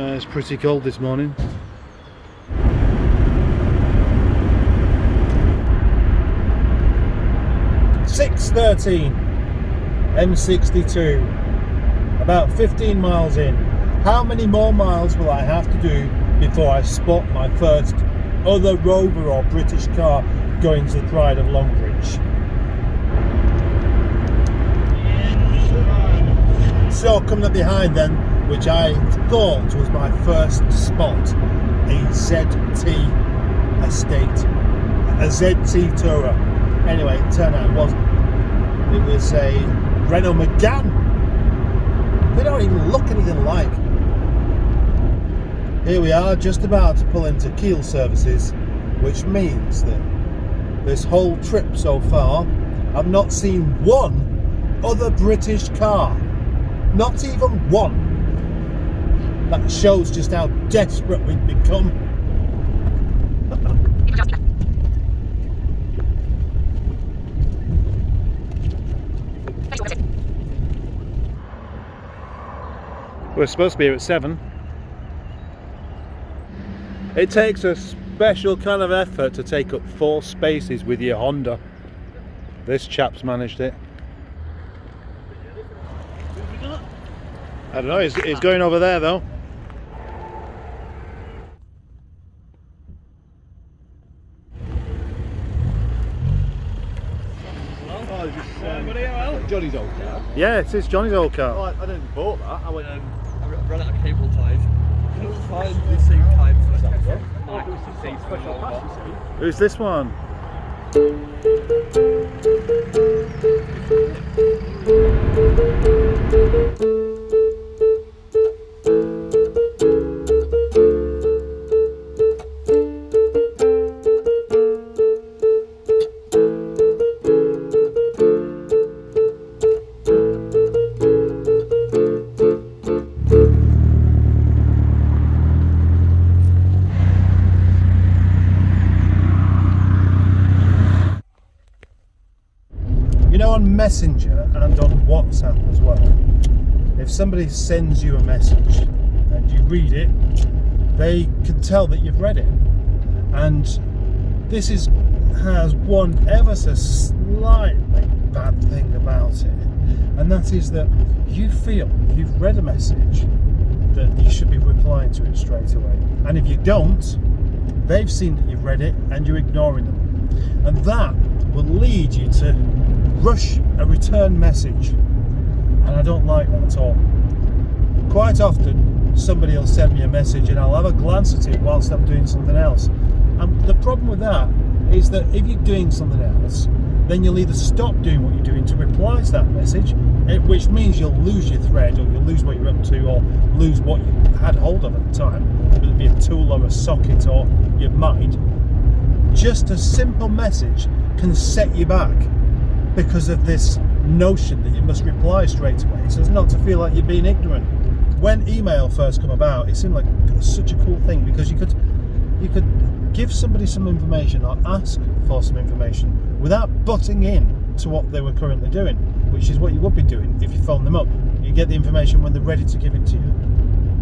It's pretty cold this morning. (6:13) M62, about 15 miles in. How many more miles will I have to do before I spot my first other Rover or British car going to the Pride of Longbridge? So coming up behind then, which I thought was my first spot, a ZT estate, a ZT Tourer. Anyway, it turned out it wasn't. It was a Renault Megane. They don't even look anything alike. Here we are, just about to pull into Kiel services, which means that this whole trip so far, I've not seen one other British car. Not even one. That shows just how desperate we've become. We're supposed to be here at 7. It takes a special kind of effort to take up 4 spaces with your Honda. This chap's managed it. I don't know, he's going over there though. Johnny's old car. Yeah, it is Johnny's old car. Oh, I didn't bought that. I went. I ran out of cable ties. You know, find the same type for Who's this one? On Messenger and on WhatsApp as well, if somebody sends you a message and you read it, they can tell that you've read it. And this has one ever so slightly bad thing about it, and that is that you feel if you've read a message that you should be replying to it straight away, and if you don't, they've seen that you've read it and you're ignoring them, and that will lead you to rush a return message, and I don't like that at all. Quite often somebody will send me a message and I'll have a glance at it whilst I'm doing something else, and the problem with that is that if you're doing something else, then you'll either stop doing what you're doing to reply to that message, which means you'll lose your thread, or you'll lose what you're up to, or lose what you had hold of at the time, whether it be a tool or a socket or your mind. Just a simple message can set you back because of this notion that you must reply straight away, so as not to feel like you're being ignorant. When email first come about, it seemed like such a cool thing, because you could give somebody some information or ask for some information without butting in to what they were currently doing, which is what you would be doing if you phone them up. You get the information when they're ready to give it to you.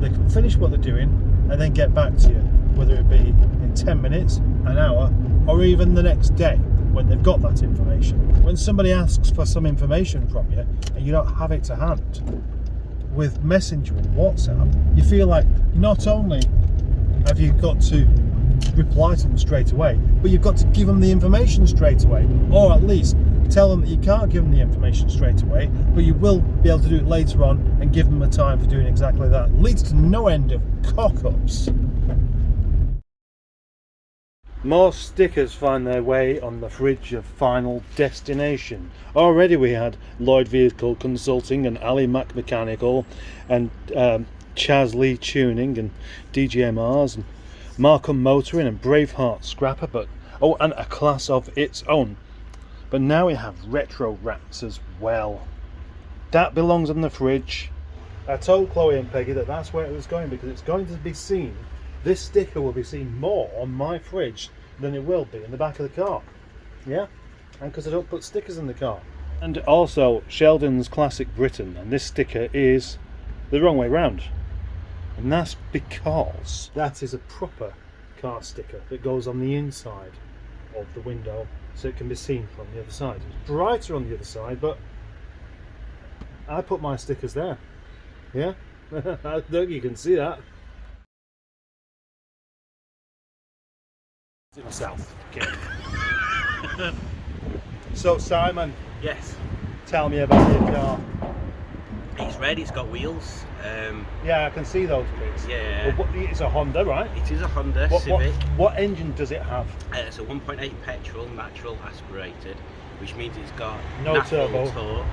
They can finish what they're doing and then get back to you, whether it be in 10 minutes, an hour, or even the next day, when they've got that information. When somebody asks for some information from you and you don't have it to hand, with Messenger and WhatsApp, you feel like not only have you got to reply to them straight away, but you've got to give them the information straight away, or at least tell them that you can't give them the information straight away, but you will be able to do it later on and give them a time for doing exactly that. It leads to no end of cock-ups. More stickers find their way on the fridge of Final Destination. Already we had Lloyd Vehicle Consulting and Ali Mac Mechanical and Chaz Lee Tuning and DGMRs and Markham Motoring and Braveheart Scrapper, and a class of its own. But now we have Retro Rats as well. That belongs on the fridge. I told Chloe and Peggy that that's where it was going, because it's going to be seen. This sticker will be seen more on my fridge than it will be in the back of the car. Yeah, and because I don't put stickers in the car. And also Sheldon's Classic Britain, and this sticker is the wrong way round. And that's because that is a proper car sticker that goes on the inside of the window so it can be seen from the other side. It's brighter on the other side, but I put my stickers there. Yeah, I think you can see that. It's myself. Okay. So Simon, Yes. tell me about your car. It's red, it's got wheels. Yeah, I can see those bits. Yeah. Well, it's a Honda, right? It is a Honda What, Civic. what engine does it have? It's a 1.8 petrol, natural aspirated, which means it's got No naff turbo. all torque.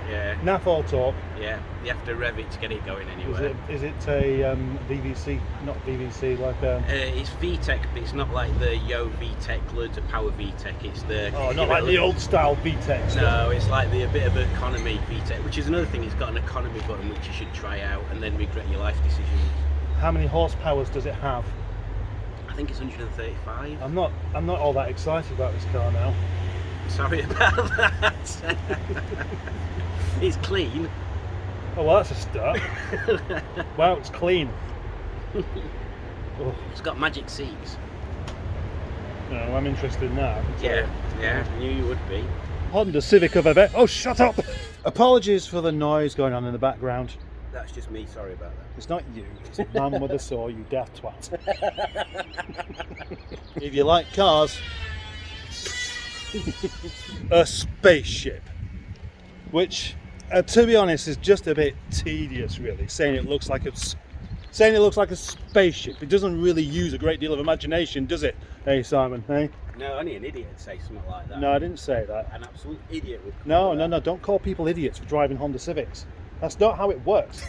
Yeah, Naff all torque. yeah. You have to rev it to get it going Is anywhere. it a VVC? Not VVC, like It's VTEC, but it's not like the Yo VTEC, loads of power VTEC. It's the oh, not like the old style VTEC stuff. No, it's like a bit of economy VTEC, which is another thing. It's got an economy button which you should try out and then regret your life decisions. How many horsepowers does it have? I think it's 135. I'm not all that excited about this car now. Sorry about that. It's clean. Oh well, that's a start. Wow, it's clean. Oh, It's got magic seats. no, I'm interested in that. Yeah, I knew you would be. Honda Civic of a bit. Oh, shut up! Apologies for the noise going on in the background. That's just me, sorry about that. It's not you, it's a man with a saw, you daft twat. If you like cars, a spaceship, which, to be honest, is just a bit tedious, really. Saying it looks like a spaceship. It doesn't really use a great deal of imagination, does it? Hey, Simon. Hey. No, only an idiot would say something like that. No, I didn't say that. An absolute idiot would No, call no, that. no. Don't call people idiots for driving Honda Civics. That's not how it works.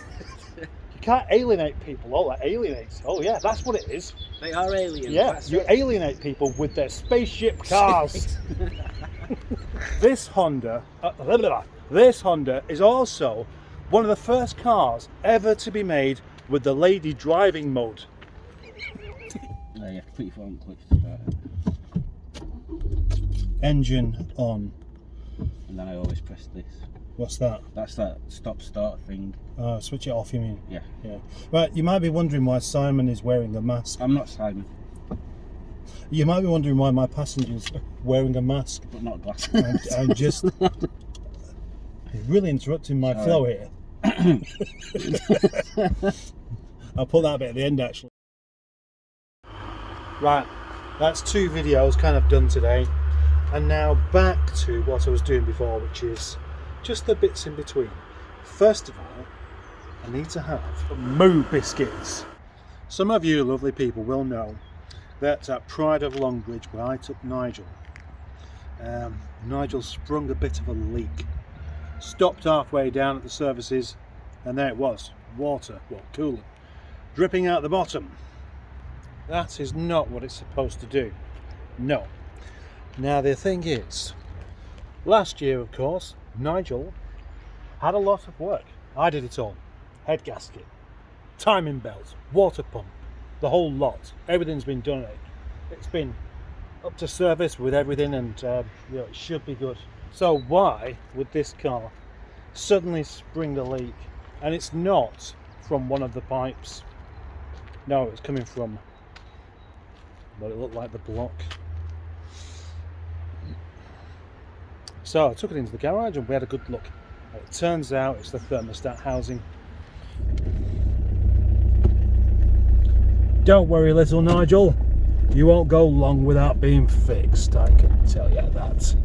You can't alienate people. Oh, that alienates. Oh, yeah, that's what it is. They are aliens. Yeah, that's you it. alienate people with their spaceship cars. This Honda is also one of the first cars ever to be made with the lady driving mode. No, you have to put your foot on the clutch to start it. Engine on. And then I always press this. What's that? That's that stop-start thing. Switch it off, you mean? Yeah. Yeah. Right, you might be wondering why Simon is wearing a mask. I'm not Simon, You might be wondering why my passenger's wearing a mask. but not glasses. I'm just... He's really interrupting my flow here. I'll put that bit at the end, actually. Right, that's 2 videos kind of done today. And now back to what I was doing before, which is just the bits in between. First of all, I need to have moo biscuits. Some of you lovely people will know that at Pride of Longbridge, where I took Nigel, Nigel sprung a bit of a leak. Stopped halfway down at the services, and there it was, water, well, coolant, dripping out the bottom. That is not what it's supposed to do. No. Now the thing is, last year, of course, Nigel had a lot of work. I did it all. Head gasket, timing belt, water pump, the whole lot. Everything's been done. It's been up to service with everything, and you know, it should be good. So why would this car suddenly spring a leak? And it's not from one of the pipes. No, it's coming from what it looked like the block. So I took it into the garage and we had a good look. It turns out it's the thermostat housing. Don't worry, little Nigel. You won't go long without being fixed, I can tell you that.